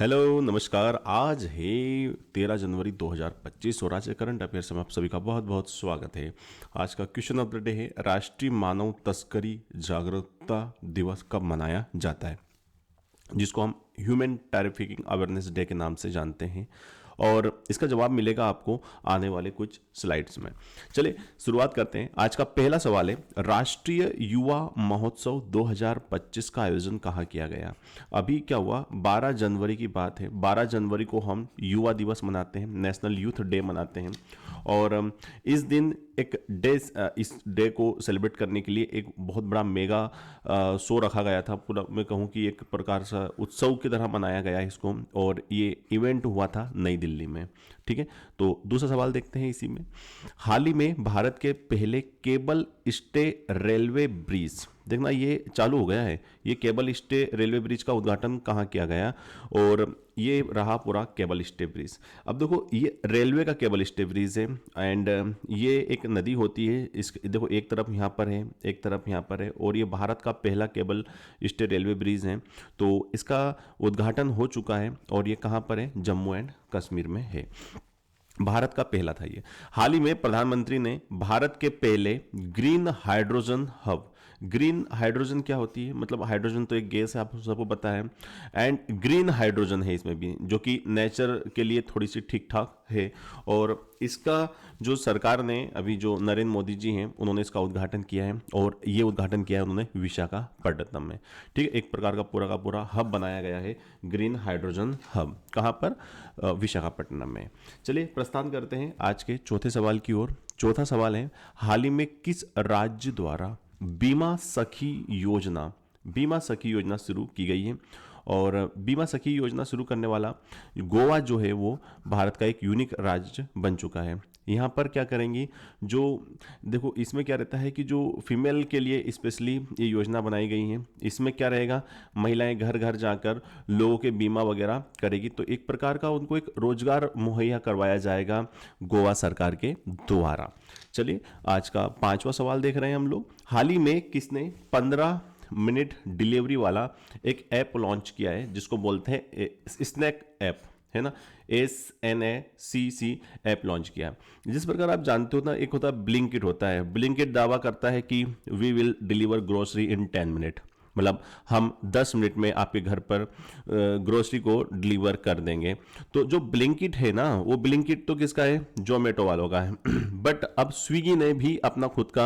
Hello नमस्कार। आज है 13 जनवरी 2025 और आज के करंट अफेयर्स में आप सभी का बहुत बहुत स्वागत है। आज का क्वेश्चन ऑफ द डे है, राष्ट्रीय मानव तस्करी जागरूकता दिवस कब मनाया जाता है, जिसको हम ह्यूमन ट्रैफिकिंग अवेयरनेस डे के नाम से जानते हैं। और इसका जवाब मिलेगा आपको आने वाले कुछ स्लाइड्स में। चलिए शुरुआत करते हैं। आज का पहला सवाल है, राष्ट्रीय युवा महोत्सव 2025 का आयोजन कहाँ किया गया। अभी क्या हुआ, 12 जनवरी की बात है। 12 जनवरी को हम युवा दिवस मनाते हैं, नेशनल यूथ डे मनाते हैं। और इस दिन एक डे, इस डे को सेलिब्रेट करने के लिए एक बहुत बड़ा मेगा शो रखा गया था। पूरा मैं कहूँ कि एक प्रकार से उत्सव की तरह मनाया गया इसको, और ये इवेंट हुआ था नई दिल्ली में। ठीक है, तो दूसरा सवाल देखते हैं इसी में। हाल ही में भारत के पहले केबल स्टे रेलवे ब्रिज, देखना ये चालू हो गया है, ये केबल स्टे रेलवे ब्रिज का उद्घाटन कहाँ किया गया, और ये रहा पूरा केबल स्टे ब्रिज। अब देखो, ये रेलवे का केबल स्टे ब्रिज है, एंड ये एक नदी होती है। इस देखो, एक तरफ यहाँ पर है, एक तरफ यहाँ पर है, और ये भारत का पहला केबल स्टे रेलवे ब्रिज है। तो इसका उद्घाटन हो चुका है, और ये कहाँ पर है, जम्मू एंड कश्मीर में है। भारत का पहला था ये। हाल ही में प्रधानमंत्री ने भारत के पहले green hydrogen hub, green hydrogen क्या होती है, मतलब हाइड्रोजन तो एक गैस है, आप सबको पता है, एंड ग्रीन हाइड्रोजन है इसमें भी, जो कि नेचर के लिए थोड़ी सी ठीक ठाक है। और इसका जो सरकार ने, अभी जो नरेंद्र मोदी जी हैं, उन्होंने इसका उद्घाटन किया है, और ये उद्घाटन किया है उन्होंने विशाखापट्टनम में। ठीक है, एक प्रकार का पूरा हब बनाया गया है, ग्रीन हाइड्रोजन हब। कहाँ पर, विशाखापट्टनम में। चलिए प्रस्थान करते हैं आज के चौथे सवाल की ओर। चौथा सवाल है, हाल ही में किस राज्य द्वारा बीमा सखी योजना शुरू की गई है। और बीमा सखी योजना शुरू करने वाला गोवा जो है, वो भारत का एक यूनिक राज्य बन चुका है। यहाँ पर क्या करेंगी, जो देखो इसमें क्या रहता है कि जो फीमेल के लिए स्पेशली ये योजना बनाई गई है। इसमें क्या रहेगा, महिलाएं घर घर जाकर लोगों के बीमा वगैरह करेगी, तो एक प्रकार का उनको एक रोजगार मुहैया करवाया जाएगा गोवा सरकार के द्वारा। चलिए आज का पांचवा सवाल देख रहे हैं हम लोग। हाल ही में किसने 15 मिनट डिलीवरी वाला एक ऐप लॉन्च किया है, जिसको बोलते हैं स्नैक ऐप, है ना, SNACC ऐप लॉन्च किया है। जिस प्रकार आप जानते हो ना, एक होता है ब्लिंकिट, होता है ब्लिंकिट दावा करता है कि we will deliver grocery in 10 minute, मतलब हम 10 मिनट में आपके घर पर ग्रोसरी को डिलीवर कर देंगे। तो जो ब्लिंकिट है ना, वो ब्लिंकिट तो किसका है, जोमेटो वालों का है। बट अब स्विगी ने भी अपना खुद का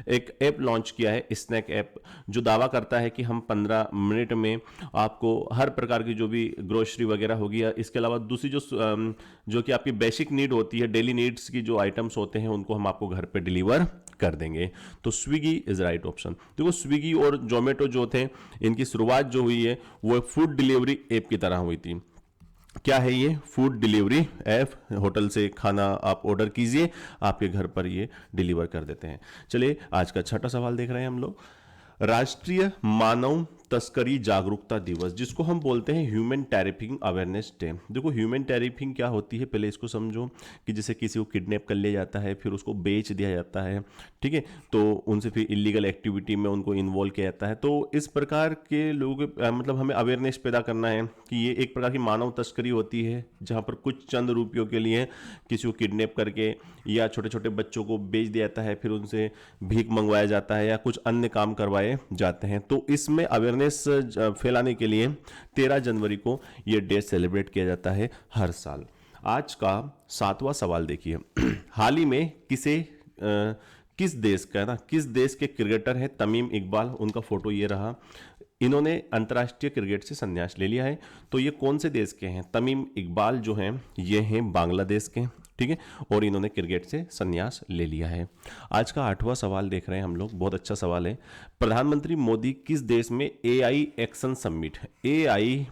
एक ऐप लॉन्च किया है, स्नैक ऐप, जो दावा करता है कि हम 15 मिनट में आपको हर प्रकार की जो भी ग्रोसरी वगैरह होगी, या इसके अलावा दूसरी जो कि आपकी बेसिक नीड होती है, डेली नीड्स की जो आइटम्स होते हैं, उनको हम आपको घर पे डिलीवर कर देंगे। तो स्विगी इज राइट ऑप्शन। देखो स्विगी और जोमेटो जो थे, इनकी शुरुआत जो हुई है वो फूड डिलीवरी ऐप की तरह हुई थी। क्या है ये, फूड डिलीवरी ऐप। होटल से खाना आप ऑर्डर कीजिए, आपके घर पर ये डिलीवर कर देते हैं। चलिए आज का छठा सवाल देख रहे हैं हम लोग। राष्ट्रीय मानव तस्करी जागरूकता दिवस, जिसको हम बोलते हैं ह्यूमन ट्रैफिकिंग अवेयरनेस डे। देखो ह्यूमन ट्रैफिकिंग क्या होती है, पहले इसको समझो कि जैसे किसी को किडनैप कर लिया जाता है, फिर उसको बेच दिया जाता है, ठीक है, तो उनसे फिर इलीगल एक्टिविटी में उनको इन्वॉल्व किया जाता है। तो इस प्रकार के लोगों के मतलब हमें अवेयरनेस पैदा करना है कि ये एक प्रकार की मानव तस्करी होती है, जहाँ पर कुछ चंद रुपयों के लिए किसी को किडनैप करके या छोटे छोटे बच्चों को बेच दिया जाता है, फिर उनसे भीख मंगवाया जाता है या कुछ अन्य काम करवाए जाते हैं। तो इसमें अवेयरनेस फैलाने के लिए 13 जनवरी को यह डे सेलिब्रेट किया जाता है हर साल। आज का सातवां सवाल देखिए। हाल ही में किस देश का है ना, किस देश के क्रिकेटर है तमीम इकबाल, उनका फोटो ये रहा। इन्होंने अंतर्राष्ट्रीय क्रिकेट से संन्यास ले लिया है। तो ये कौन से देश के हैं, तमीम इकबाल जो हैं ये हैं बांग्लादेश के, ठीक है, और इन्होंने क्रिकेट से संन्यास ले लिया है। आज का आठवां सवाल देख रहे हैं हम लोग, बहुत अच्छा सवाल है। प्रधानमंत्री मोदी किस देश में AI एक्शन समिट, AI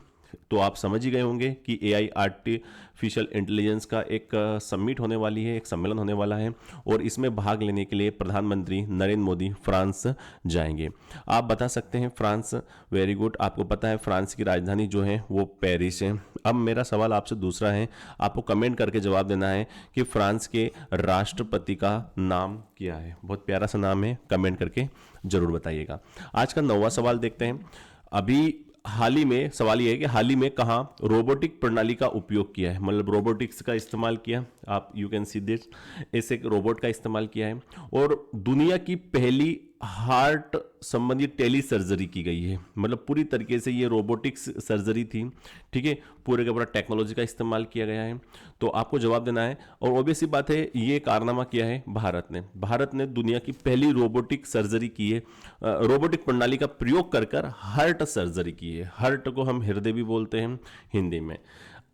तो आप समझ ही गए होंगे कि AI आर्टिफिशियल इंटेलिजेंस का एक समिट होने वाली है, एक सम्मेलन होने वाला है, और इसमें भाग लेने के लिए प्रधानमंत्री नरेंद्र मोदी फ्रांस जाएंगे। आप बता सकते हैं फ्रांस, वेरी गुड, आपको पता है फ्रांस की राजधानी जो है वो पेरिस है। अब मेरा सवाल आपसे दूसरा है, आपको कमेंट करके जवाब देना है कि फ्रांस के राष्ट्रपति का नाम क्या है। बहुत प्यारा सा नाम है, कमेंट करके जरूर बताइएगा। आज का 9वां सवाल देखते हैं। अभी हाल ही में सवाल ये है कि हाल ही में कहाँ रोबोटिक प्रणाली का उपयोग किया है, मतलब रोबोटिक्स का इस्तेमाल किया, आप यू कैन सी दिस, ऐसे एक रोबोट का इस्तेमाल किया है और दुनिया की पहली हार्ट संबंधी टेली सर्जरी की गई है। मतलब पूरी तरीके से ये रोबोटिक्स सर्जरी थी, ठीक है, पूरे का पूरा टेक्नोलॉजी का इस्तेमाल किया गया है। तो आपको जवाब देना है और ऑब्वियस सी बात है ये कारनामा किया है भारत ने दुनिया की पहली रोबोटिक सर्जरी की है, रोबोटिक प्रणाली का प्रयोग कर कर हार्ट सर्जरी की है। हार्ट को हम हृदय भी बोलते हैं हिंदी में।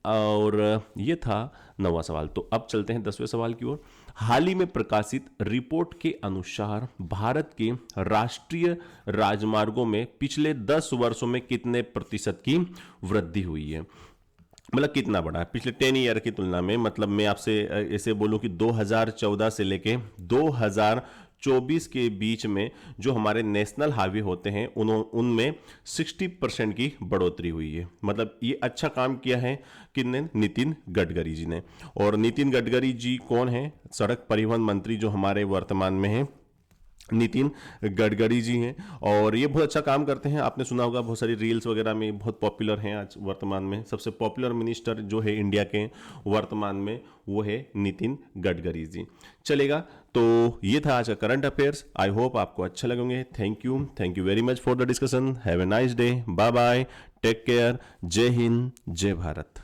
और ये था 9वां सवाल। तो अब चलते हैं 10वें सवाल की ओर। हाल ही में प्रकाशित रिपोर्ट के अनुसार भारत के राष्ट्रीय राजमार्गों में पिछले 10 वर्षों में कितने प्रतिशत की वृद्धि हुई है, मतलब कितना बढ़ा है पिछले 10 ईयर की तुलना में। मतलब मैं आपसे ऐसे बोलूं कि 2014 से लेके 2024 के बीच में जो हमारे नेशनल हाईवे होते हैं उनमें 60% की बढ़ोतरी हुई है। मतलब ये अच्छा काम किया है किसने, नितिन गडकरी जी ने। और नितिन गडकरी जी कौन है, सड़क परिवहन मंत्री जो हमारे वर्तमान में हैं, नितिन गडकरी जी हैं। और ये बहुत अच्छा काम करते हैं, आपने सुना होगा बहुत सारी रील्स वगैरह में बहुत पॉपुलर हैं। आज वर्तमान में सबसे पॉपुलर मिनिस्टर जो है इंडिया के वर्तमान में वो है नितिन गडकरी जी। चलेगा, तो ये था आज का करंट अफेयर्स। आई होप आपको अच्छा लगेंगे। Thank you very much for the discussion. Have a nice day, bye bye, take care, जय हिंद, जय भारत।